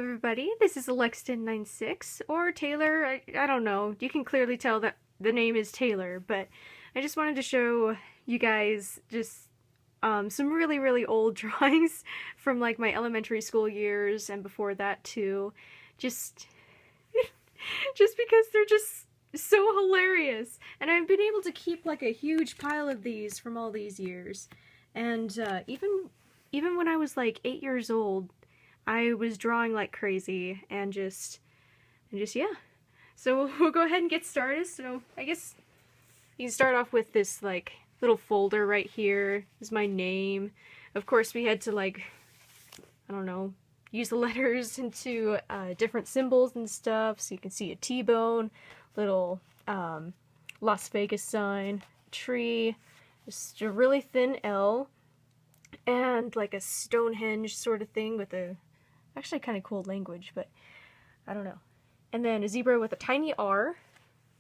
everybody, this is Alexton96, or Taylor, I don't know. You can clearly tell that the name is Taylor, but I just wanted to show you guys just some really old drawings from like my elementary school years and before that too. Just because they're just so hilarious. And I've been able to keep like a huge pile of these from all these years. And even when I was like 8 years old, I was drawing like crazy and just yeah. So we'll go ahead and get started. So I guess you can start off with this like little folder right here. This is my name. Of course we had to like, I don't know, use the letters into different symbols and stuff. So you can see a T-bone, little Las Vegas sign, tree, just a really thin L, and like a Stonehenge sort of thing with a actually kind of cool language, but I don't know. And then a zebra with a tiny R,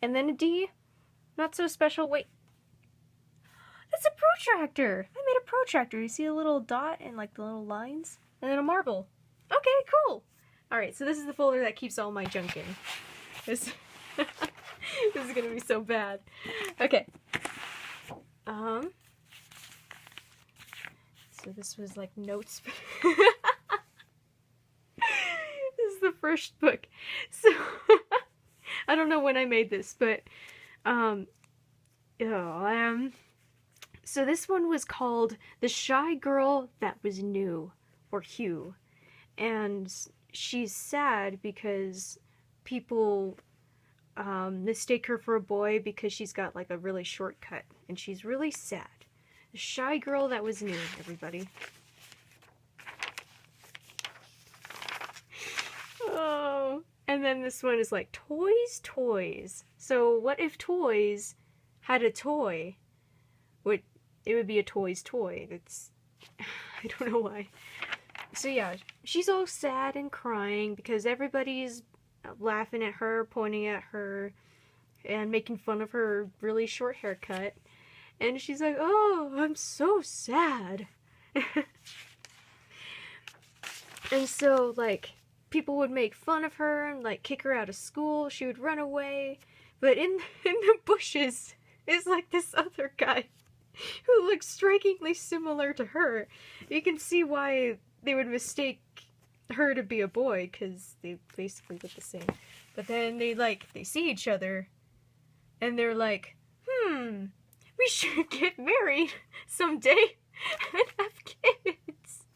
and then a D, not so special. Wait, that's a protractor. I made a protractor. You see a little dot and like the little lines, and then a marble. Okay, cool. All right, so this is the folder that keeps all my junk in. This this is gonna be so bad. Okay. So this was like notes. This is the first book. So I don't know when I made this, but so this one was called The Shy Girl That Was New, or Hugh. And she's sad because people mistake her for a boy because she's got like a really short cut, and she's really sad. The Shy Girl That Was New, everybody. Oh, and then this one is like toys. So what if toys had a toy? It would be a toy's toy. That's, I don't know why. So yeah, she's all sad and crying because everybody's laughing at her, pointing at her, and making fun of her really short haircut. And she's like, oh, I'm so sad. And so, like, people would make fun of her and, like, kick her out of school. She would run away. But in the bushes is, like, this other guy who looks strikingly similar to her. You can see why they would mistake her to be a boy, because they basically look the same. But then they see each other, and they're like, we should get married someday and have kids.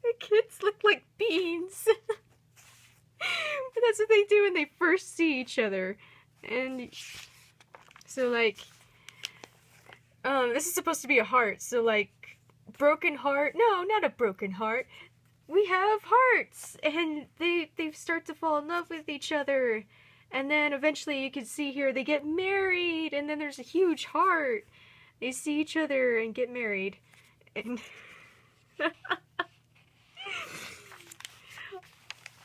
The kids look like beans. But that's what they do when they first see each other. And so like, this is supposed to be a heart, so like, broken heart, no, not a broken heart. We have hearts, and they start to fall in love with each other. And then eventually you can see here they get married, and then there's a huge heart. They see each other and get married. And and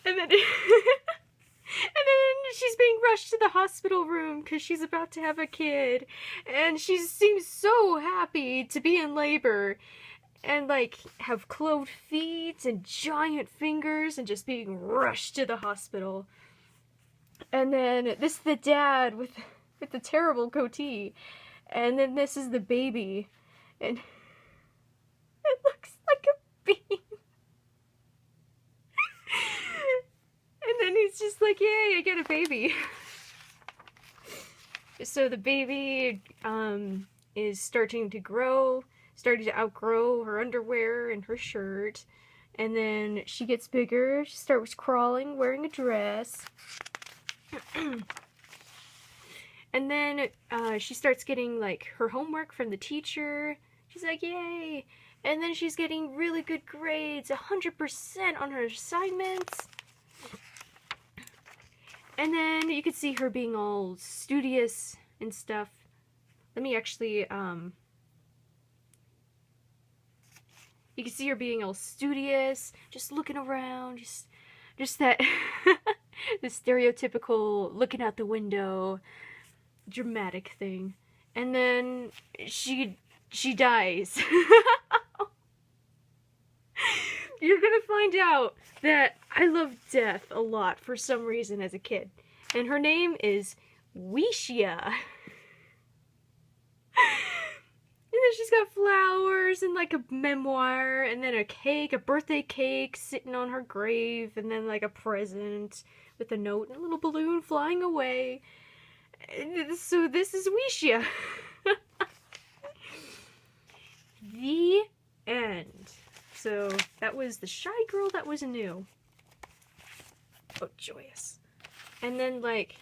then she's being rushed to the hospital room because she's about to have a kid. And she seems so happy to be in labor and like have clove feet and giant fingers and just being rushed to the hospital. And then this is the dad with the terrible goatee. And then this is the baby. And it looks like a bean. And then he's just like, yay, I get a baby. So the baby is starting to outgrow her underwear and her shirt. And then she gets bigger. She starts crawling, wearing a dress. And then she starts getting like her homework from the teacher. She's like, yay! And then she's getting really good grades, 100% on her assignments. And then you can see her being all studious and stuff. Let me actually, you can see her being all studious, just looking around, just that, the stereotypical looking out the window, dramatic thing. And then she dies. you're gonna find out that I love death a lot for some reason as a kid. And her name is Weeshia. And then she's got flowers and like a memoir and then a cake, a birthday cake sitting on her grave, and then like a present with a note and a little balloon flying away. So this is Weeshia. The end. So that was the shy girl that was new. Oh, joyous. And then like,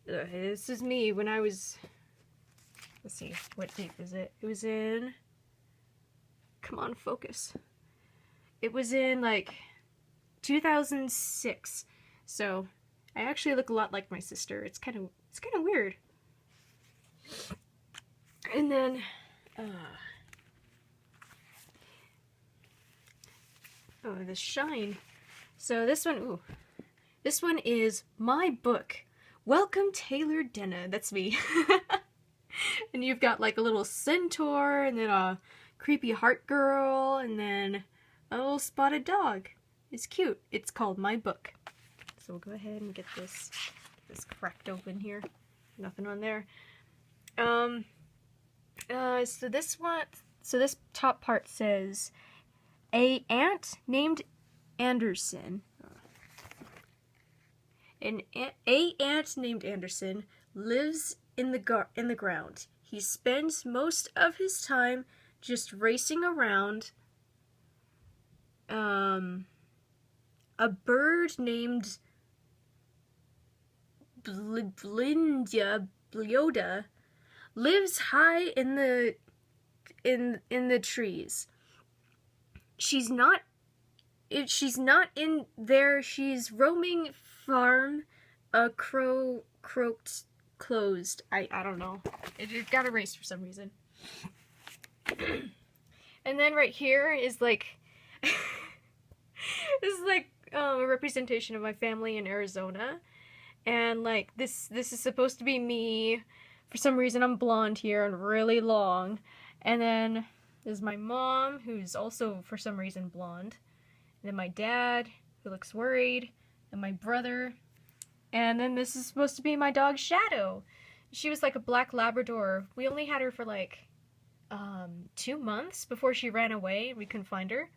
this is me when I was, let's see, what date was it? It was in, come on, focus. It was in like 2006. So I actually look a lot like my sister. It's kind of weird. And then, oh, the shine. So this one, ooh. This one is my book. Welcome, Taylor Denna. That's me. And you've got like a little centaur, and then a creepy heart girl, and then a little spotted dog. It's cute. It's called My Book. So we'll go ahead and get this cracked open here. Nothing on there. So this top part says, a ant named Anderson. A ant named Anderson lives in the ground. He spends most of his time just racing around. A bird named Bleoda lives high in the trees. She's not in there. She's roaming farm. A crow croaked closed. I don't know. It got erased for some reason. And then right here is like this is like a representation of my family in Arizona. And like this is supposed to be me. For some reason I'm blonde here and really long. And then there's my mom, who's also for some reason blonde. And then my dad, who looks worried. And my brother. And then this is supposed to be my dog Shadow. She was like a black Labrador. We only had her for like 2 months before she ran away. We couldn't find her.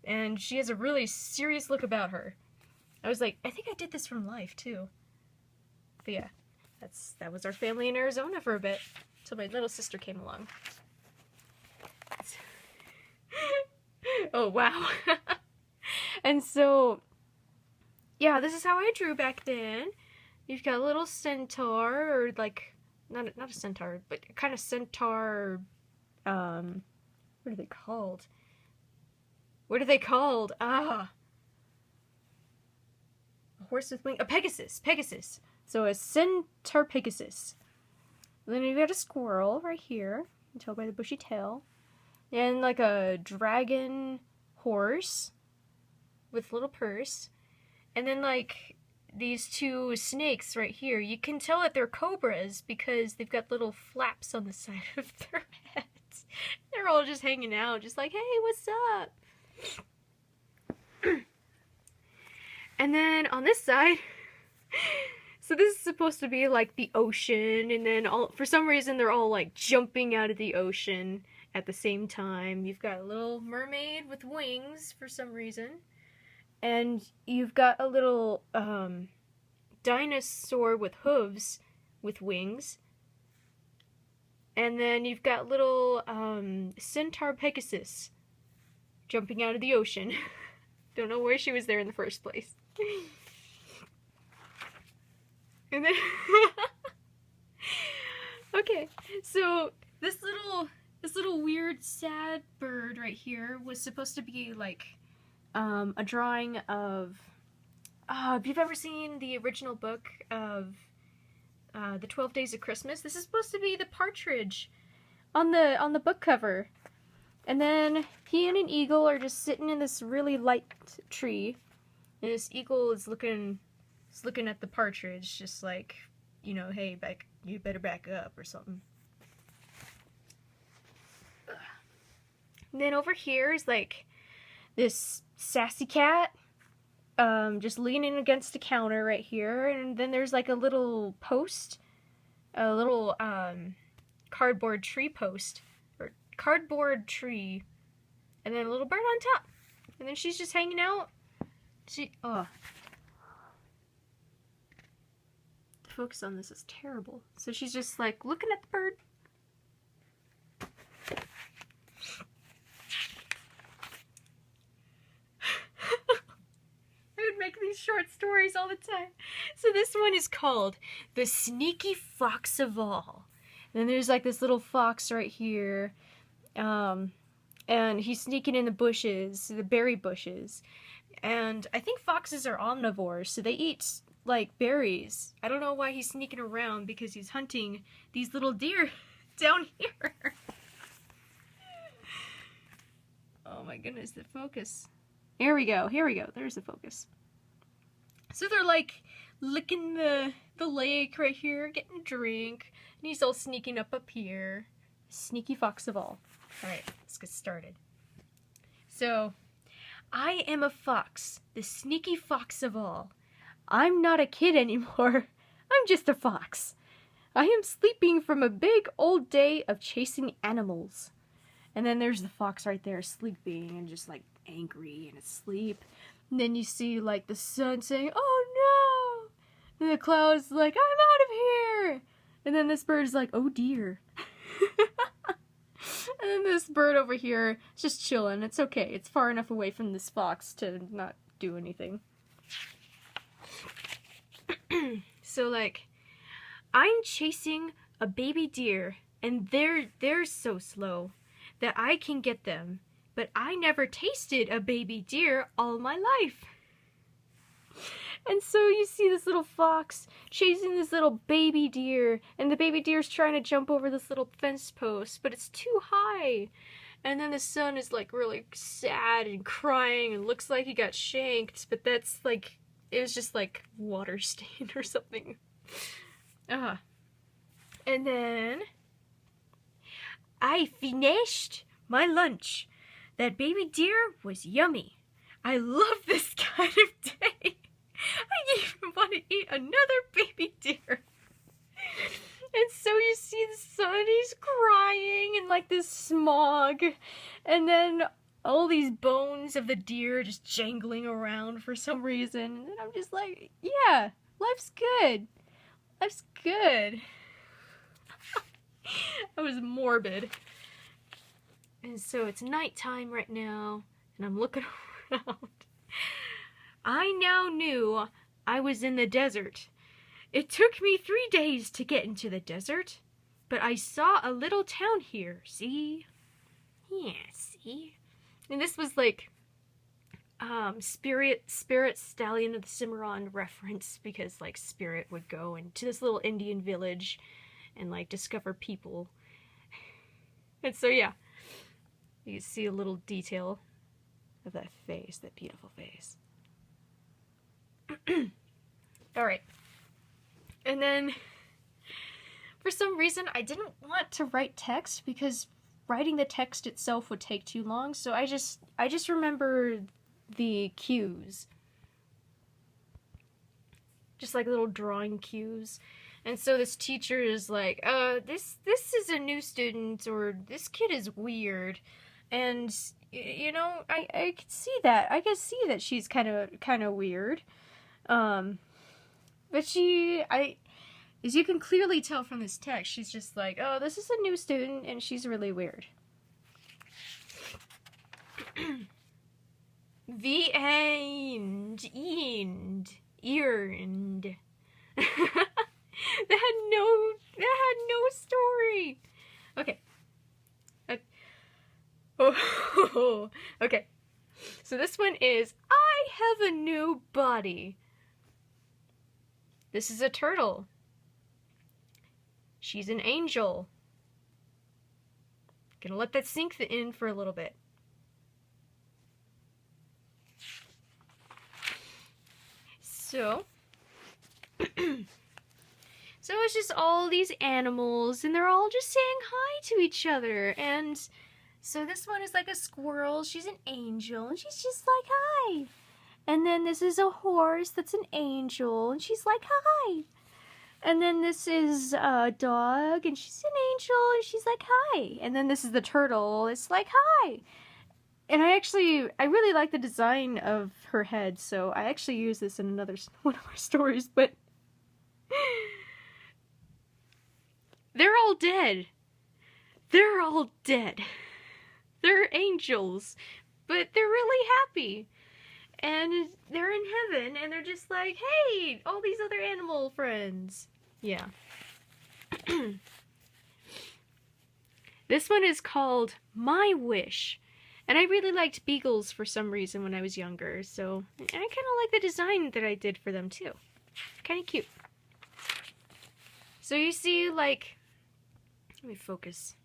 And she has a really serious look about her. I was like, I think I did this from life too. But yeah, that was our family in Arizona for a bit. Till my little sister came along. Oh wow. And so, yeah, this is how I drew back then. You've got a little centaur, or like, not a centaur, but kind of centaur, what are they called? What are they called? Ah! A horse with wings, a Pegasus, Pegasus. So a centaur Pegasus. And then you've got a squirrel right here, you can tell by the bushy tail. And like a dragon horse with a little purse. And then like these two snakes right here. You can tell that they're cobras because they've got little flaps on the side of their heads. They're all just hanging out, just like, hey, what's up? And then on this side, so this is supposed to be like the ocean, and then for some reason they're all like jumping out of the ocean at the same time. You've got a little mermaid with wings for some reason. And you've got a little dinosaur with hooves with wings. And then you've got little centaur Pegasus jumping out of the ocean. Don't know where she was there in the first place. And then okay, so this little weird sad bird right here was supposed to be like a drawing of, if you've ever seen the original book of the 12 Days of Christmas, this is supposed to be the partridge on the book cover. And then he and an eagle are just sitting in this really light tree, and this eagle is looking at the partridge, just like, you know, hey, you better back up or something. And then over here is like this sassy cat, just leaning against the counter right here, and then there's like a little post, a little, cardboard tree post, or cardboard tree, and then a little bird on top, and then she's just hanging out. The focus on this is terrible. So she's just like looking at the bird. I would make these short stories all the time. So this one is called The Sneaky Fox of All. And then there's like this little fox right here. And he's sneaking in the bushes, the berry bushes. And I think foxes are omnivores, so they eat like berries. I don't know why he's sneaking around, because he's hunting these little deer down here. Oh my goodness, the focus. Here we go, there's the focus. So they're like licking the lake right here, getting a drink, and he's all sneaking up here. Sneaky fox of all. Alright, let's get started. So, I am a fox, the sneaky fox of all. I'm not a kid anymore, I'm just a fox. I am sleeping from a big old day of chasing animals. And then there's the fox right there sleeping and just like angry and asleep. And then you see like the sun saying, oh no! And the cloud's like, I'm out of here! And then this bird's like, oh dear. And then this bird over here is just chilling. It's okay. It's far enough away from this fox to not do anything. So like, I'm chasing a baby deer, and they're so slow that I can get them, but I never tasted a baby deer all my life. And so you see this little fox chasing this little baby deer, and the baby deer's trying to jump over this little fence post, but it's too high. And then the son is like really sad and crying and looks like he got shanked, but that's like, it was just like water stain or something. And then I finished my lunch. That baby deer was yummy. I love this kind of day. I even want to eat another baby deer. And so you see the son, he's crying in like this smog. And then all these bones of the deer just jangling around for some reason. And I'm just like, yeah, life's good. Life's good. I was morbid. And so it's nighttime right now, and I'm looking around. I now knew I was in the desert. It took me 3 days to get into the desert, but I saw a little town here, see? Yeah, see? And this was like, Spirit Stallion of the Cimarron reference, because like Spirit would go into this little Indian village and like discover people. And so yeah, you can see a little detail of that face, that beautiful face. Alright. And then, for some reason, I didn't want to write text because writing the text itself would take too long, so I just remember the cues. Just like little drawing cues. And so this teacher is like, this is a new student, or this kid is weird. And, you know, I could see that. I could see that she's kind of weird. But as you can clearly tell from this text, she's just like, oh, this is a new student, and she's really weird. The end. Earned. That had no story. Okay. Oh, okay. So this one is, I have a new body. This is a turtle. She's an angel. Gonna let that sink in for a little bit. So, so it's just all these animals, and they're all just saying hi to each other, and So this one is like a squirrel. She's an angel, and she's just like, hi. And then this is a horse that's an angel, and she's like, hi. And then this is a dog, and she's an angel, and she's like, hi. And then this is the turtle. It's like, hi. And I really like the design of her head, so I actually use this in another one of my stories, but they're all dead. They're all dead. They're angels, but they're really happy. And they're in heaven, and they're just like, hey, all these other animal friends. Yeah. This one is called My Wish. And I really liked beagles for some reason when I was younger, so I kind of like the design that I did for them too. Kind of cute. So you see, like, let me focus.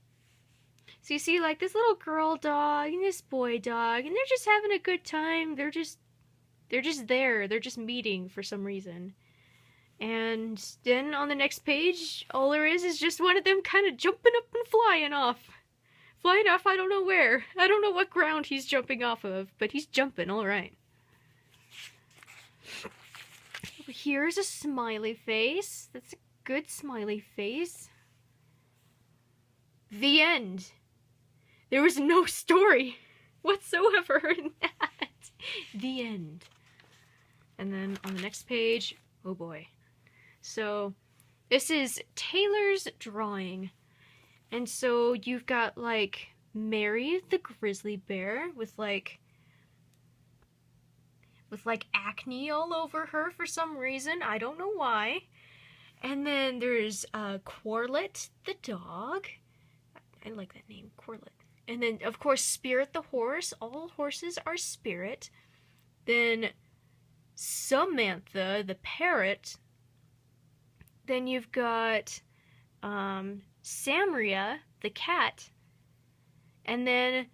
So you see, like, this little girl dog and this boy dog, and they're just having a good time. They're just there. They're just meeting for some reason. And then on the next page, all there is just one of them kind of jumping up and flying off. Flying off, I don't know where. I don't know what ground he's jumping off of, but he's jumping, alright. Over here's a smiley face. That's a good smiley face. The end. There was no story whatsoever in that. The end. And then on the next page, oh boy. So, this is Taylor's drawing. And so you've got, like, Mary the grizzly bear with acne all over her for some reason. I don't know why. And then there's Quarlet the dog. I like that name, Quarlet. And then, of course, Spirit the horse. All horses are Spirit. Then Samantha the parrot. Then you've got Samria the cat. And then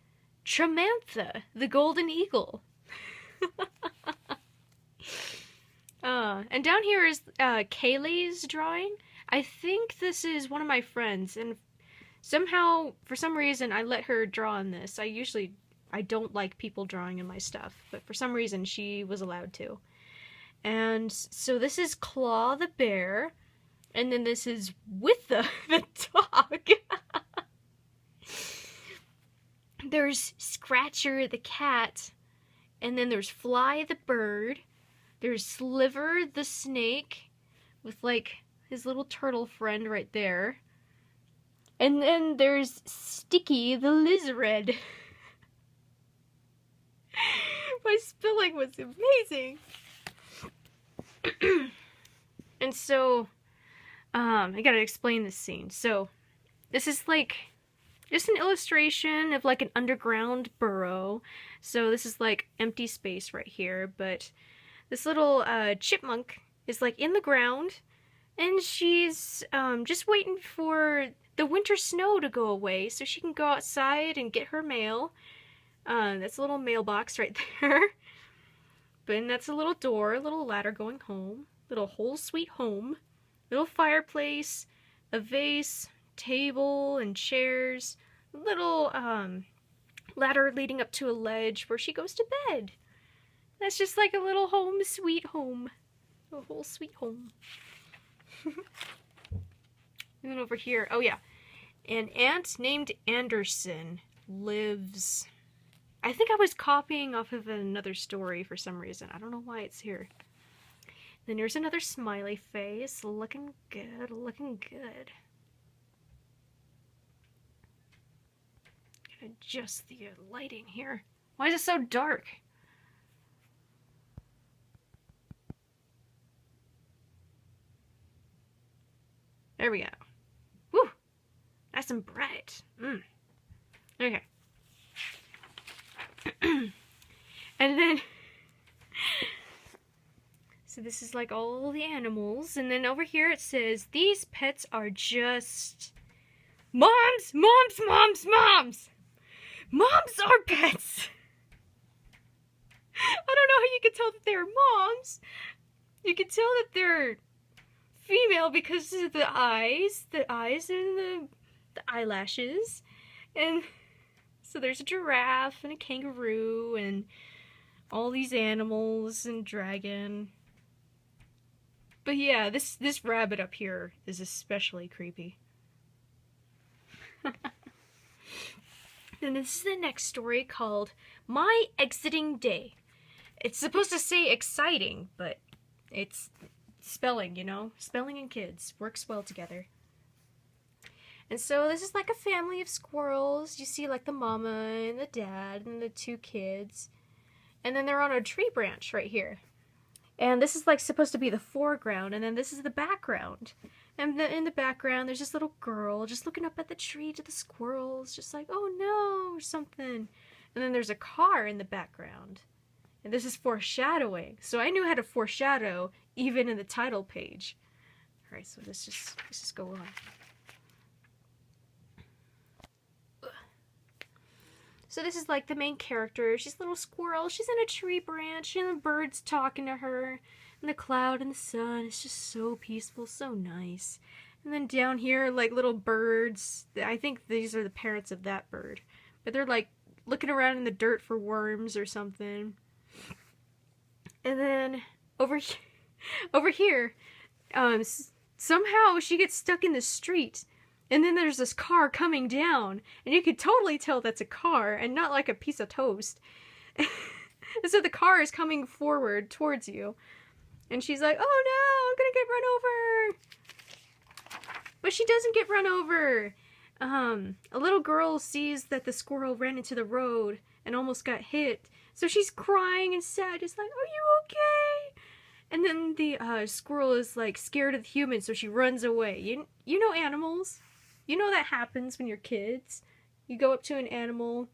Tramantha the golden eagle. And down here is Kayleigh's drawing. I think this is one of my friends, and somehow, for some reason, I let her draw on this. I don't like people drawing in my stuff, but for some reason she was allowed to. And so this is Claw the bear, and then this is Witha the dog. There's Scratcher the cat, and then there's Fly the bird. There's Sliver the snake, with like his little turtle friend right there. And then there's Sticky the lizard. My spelling was amazing. And so, I gotta explain this scene. So, this is like just an illustration of like an underground burrow. So this is like empty space right here, but this little chipmunk is like in the ground, and she's just waiting for the winter snow to go away so she can go outside and get her mail. That's a little mailbox right there. But that's a little door, a little ladder going home, little whole sweet home, little fireplace, a vase, table and chairs, a little ladder leading up to a ledge where she goes to bed. That's just like a little home sweet home. A whole sweet home. And then over here, oh yeah, an ant named Anderson lives... I think I was copying off of another story for some reason. I don't know why it's here. Then there's another smiley face. Looking good, looking good. Gotta adjust the lighting here. Why is it so dark? There we go. Woo! Nice and bright. Okay. And then, so this is like all the animals, and then over here it says, these pets are just moms, moms, moms, moms! Moms are pets! I don't know how you can tell that they're moms. You can tell that they're female because of the eyes and the eyelashes, and So there's a giraffe and a kangaroo and all these animals and dragon. But yeah, this rabbit up here is especially creepy. Then this is the next story called My Exiting Day. It's supposed to say exciting, but it's spelling, you know? Spelling and kids works well together. And so this is like a family of squirrels. You see like the mama and the dad and the two kids. And then they're on a tree branch right here. And this is like supposed to be the foreground, and then this is the background. And in the background, there's this little girl just looking up at the tree to the squirrels, just like, oh no, or something. And then there's a car in the background. And this is foreshadowing. So I knew how to foreshadow even in the title page. Alright, so let's just go on. So this is like the main character. She's a little squirrel. She's in a tree branch and the bird's talking to her. And the cloud and the sun. It's just so peaceful, so nice. And then down here, like little birds. I think these are the parents of that bird. But they're like looking around in the dirt for worms or something. And then over here, somehow she gets stuck in the street. And then there's this car coming down, and you could totally tell that's a car, and not like a piece of toast. And so the car is coming forward towards you, and she's like, oh no, I'm gonna get run over! But she doesn't get run over! A little girl sees that the squirrel ran into the road and almost got hit, so she's crying and sad, just like, are you okay? And then the squirrel is like scared of the human, so she runs away. You know animals. You know that happens when you're kids. You go up to an animal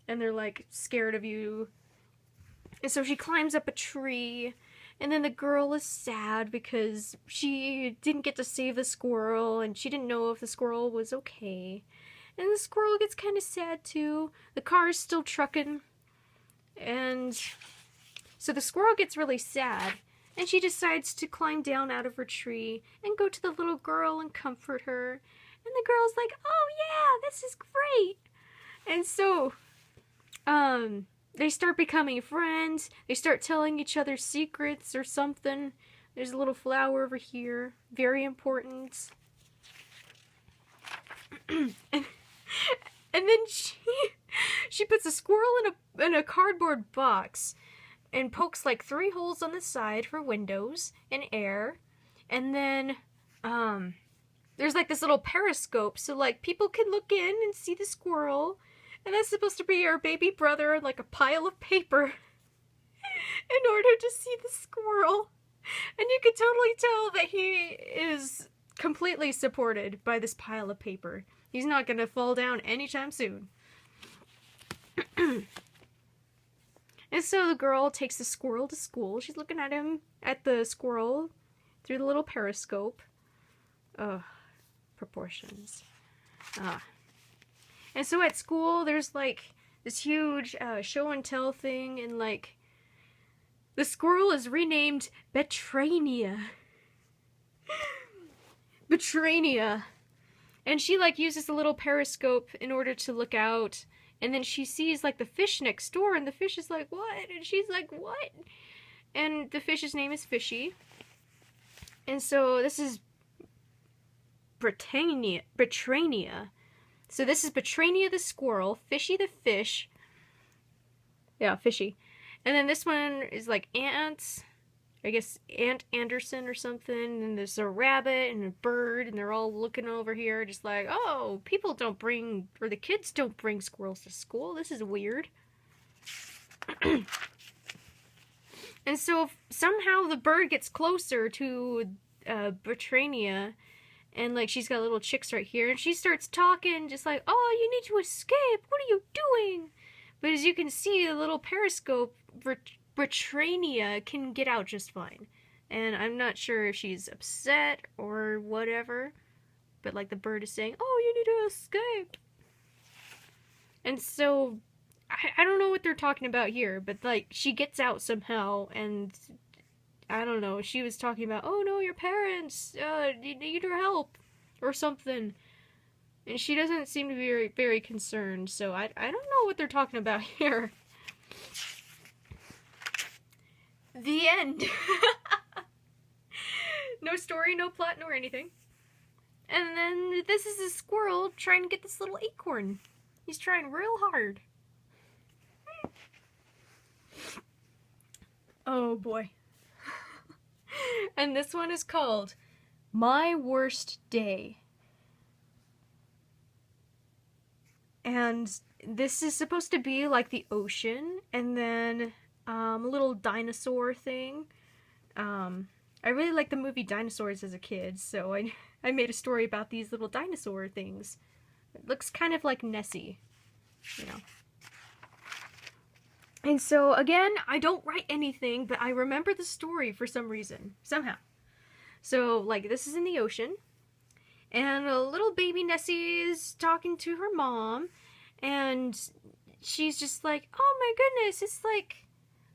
and they're like scared of you. And so she climbs up a tree, and then the girl is sad because she didn't get to save the squirrel and she didn't know if the squirrel was okay. And the squirrel gets kind of sad too. The car is still trucking. And so the squirrel gets really sad, and she decides to climb down out of her tree and go to the little girl and comfort her. And the girl's like, oh yeah, this is great. And so, they start becoming friends. They start telling each other secrets or something. There's a little flower over here. Very important. and then she puts a squirrel in a cardboard box and pokes like 3 holes on the side for windows and air. And then, there's like this little periscope, so like people can look in and see the squirrel. And that's supposed to be our baby brother on like a pile of paper in order to see the squirrel. And you can totally tell that he is completely supported by this pile of paper. He's not going to fall down anytime soon. And so the girl takes the squirrel to school. She's looking at the squirrel through the little periscope. Ugh. Proportions. And so at school, there's like this huge show and tell thing, and like the squirrel is renamed Betrania. Betrania. And she like uses a little periscope in order to look out, and then she sees like the fish next door, and the fish is like, what? And she's like, what? And the fish's name is Fishy. And so this is Betrania. So this is Betrania the squirrel, Fishy the fish. Yeah, Fishy. And then this one is like ants. I guess Aunt Anderson or something. And there's a rabbit and a bird, and they're all looking over here just like, oh, people don't bring, or the kids don't bring squirrels to school. This is weird. And so somehow the bird gets closer to Betrania. And, like, she's got little chicks right here. And she starts talking just like, oh, you need to escape. What are you doing? But as you can see, the little periscope, Betrania can get out just fine. And I'm not sure if she's upset or whatever. But, like, the bird is saying, oh, you need to escape. And so, I don't know what they're talking about here. But, like, she gets out somehow, and I don't know, she was talking about, oh no, your parents need your help, or something. And she doesn't seem to be very, very concerned, so I don't know what they're talking about here. The end. No story, no plot, nor anything. And then this is a squirrel trying to get this little acorn. He's trying real hard. Oh boy. And this one is called My Worst Day. And this is supposed to be like the ocean, and then a little dinosaur thing. I really liked the movie Dinosaurs as a kid, so I made a story about these little dinosaur things. It looks kind of like Nessie, you know. And so, again, I don't write anything, but I remember the story for some reason, somehow. So, like, this is in the ocean, and a little baby Nessie is talking to her mom, and she's just like, oh my goodness, it's like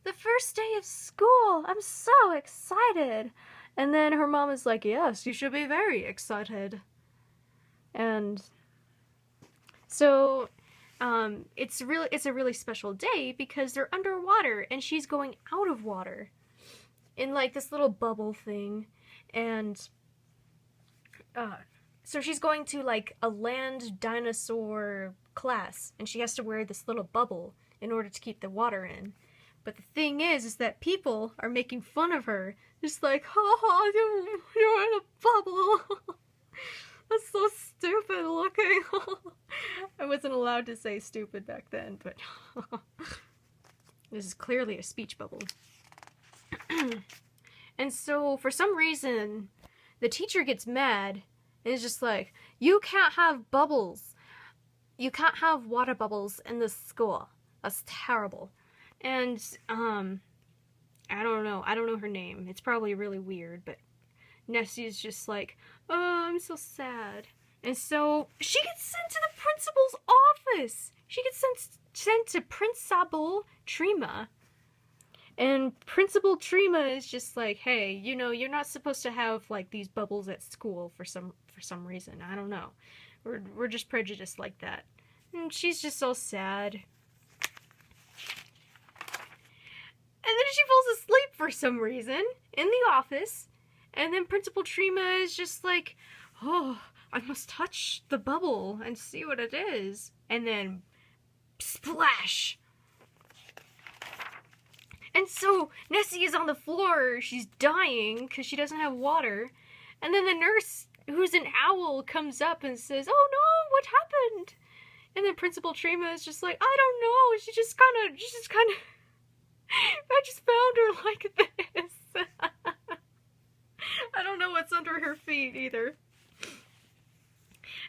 the first day of school. I'm so excited. And then her mom is like, yes, you should be very excited. And so it's a really special day because they're underwater and she's going out of water in like this little bubble thing. And so she's going to like a land dinosaur class, and she has to wear this little bubble in order to keep the water in. But the thing is that people are making fun of her. Just like, haha, you're in a bubble. That's so stupid looking. I wasn't allowed to say stupid back then, but this is clearly a speech bubble. And so, for some reason, the teacher gets mad and is just like, you can't have bubbles. You can't have water bubbles in this school. That's terrible. And, I don't know her name. It's probably really weird, but Nessie's just like, oh, I'm so sad. And so, she gets sent to the principal's office! She gets sent to Principal Trima. And Principal Trima is just like, hey, you know, you're not supposed to have, like, these bubbles at school for some reason. I don't know. We're just prejudiced like that. And she's just so sad. And then she falls asleep for some reason in the office. And then Principal Trima is just like, oh, I must touch the bubble and see what it is. And then, splash! And so, Nessie is on the floor, she's dying because she doesn't have water. And then the nurse, who's an owl, comes up and says, oh no, what happened? And then Principal Trima is just like, I don't know, she just kind of, I just found her like this. I don't know what's under her feet either.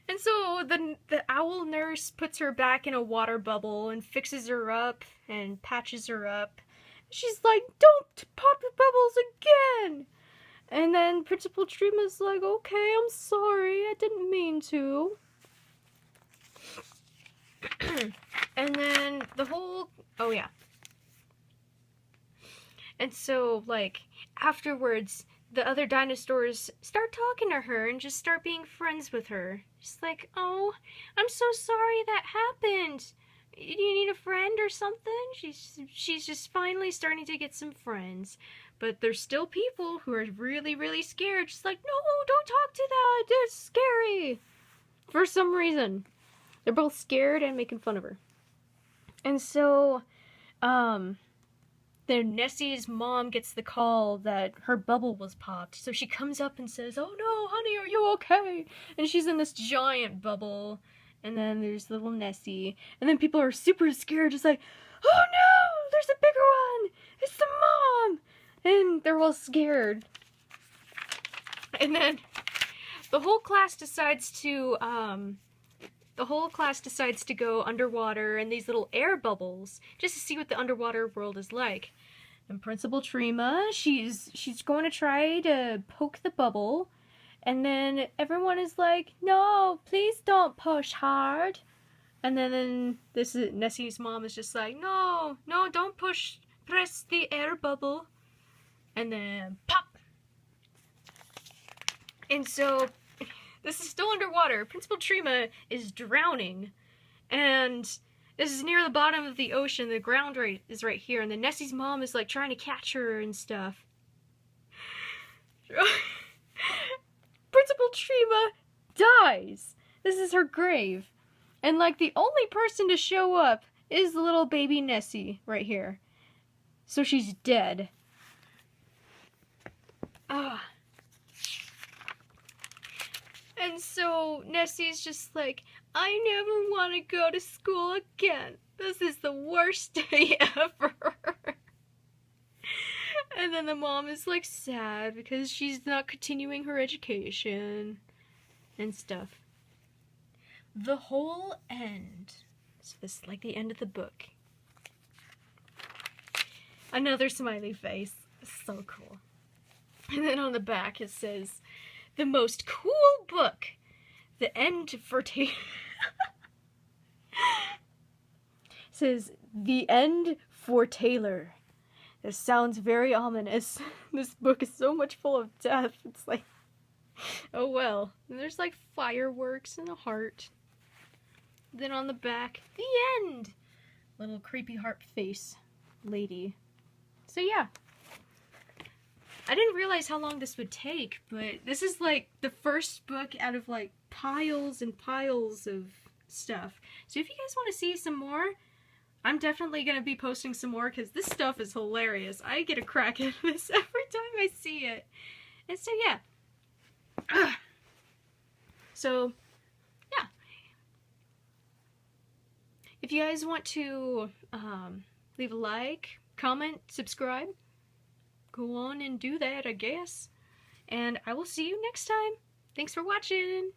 And so the owl nurse puts her back in a water bubble and fixes her up and patches her up. She's like, don't pop the bubbles again! And then Principal Trima's like, okay, I'm sorry, I didn't mean to. And then the whole, oh yeah. And so, like, afterwards, the other dinosaurs start talking to her and just start being friends with her. Just like, oh, I'm so sorry that happened. Do you need a friend or something? She's just finally starting to get some friends. But there's still people who are really, really scared. Just like, no, don't talk to that. It's scary. For some reason. They're both scared and making fun of her. And so, then Nessie's mom gets the call that her bubble was popped. So she comes up and says, oh no, honey, are you okay? And she's in this giant bubble. And then there's little Nessie. And then people are super scared, just like, oh no, there's a bigger one. It's the mom. And they're all scared. And then the whole class decides to go underwater in these little air bubbles just to see what the underwater world is like. And Principal Trima, she's going to try to poke the bubble, and then everyone is like, no, please don't push hard. And then Nessie's mom is just like, no, don't push, press the air bubble. And then pop. And so This is still underwater. Principal Trima is drowning. And this is near the bottom of the ocean. The ground is right here. And then Nessie's mom is like trying to catch her and stuff. Principal Trima dies. This is her grave. And like the only person to show up is the little baby Nessie right here. So she's dead. Ah. And so Nessie's just like, I never want to go to school again. This is the worst day ever. And then the mom is like sad because she's not continuing her education and stuff. The whole end. So this is like the end of the book. Another smiley face. So cool. And then on the back it says, the most cool book. The end for Taylor. Says, the end for Taylor. This sounds very ominous. This book is so much full of death. It's like, oh well. And there's like fireworks and a heart. Then on the back, the end. Little creepy heart face lady. So yeah. I didn't realize how long this would take, but this is like the first book out of like piles and piles of stuff. So if you guys want to see some more, I'm definitely going to be posting some more because this stuff is hilarious. I get a crack at this every time I see it. And so yeah. So yeah. If you guys want to leave a like, comment, subscribe, go on and do that, I guess. And I will see you next time. Thanks for watching.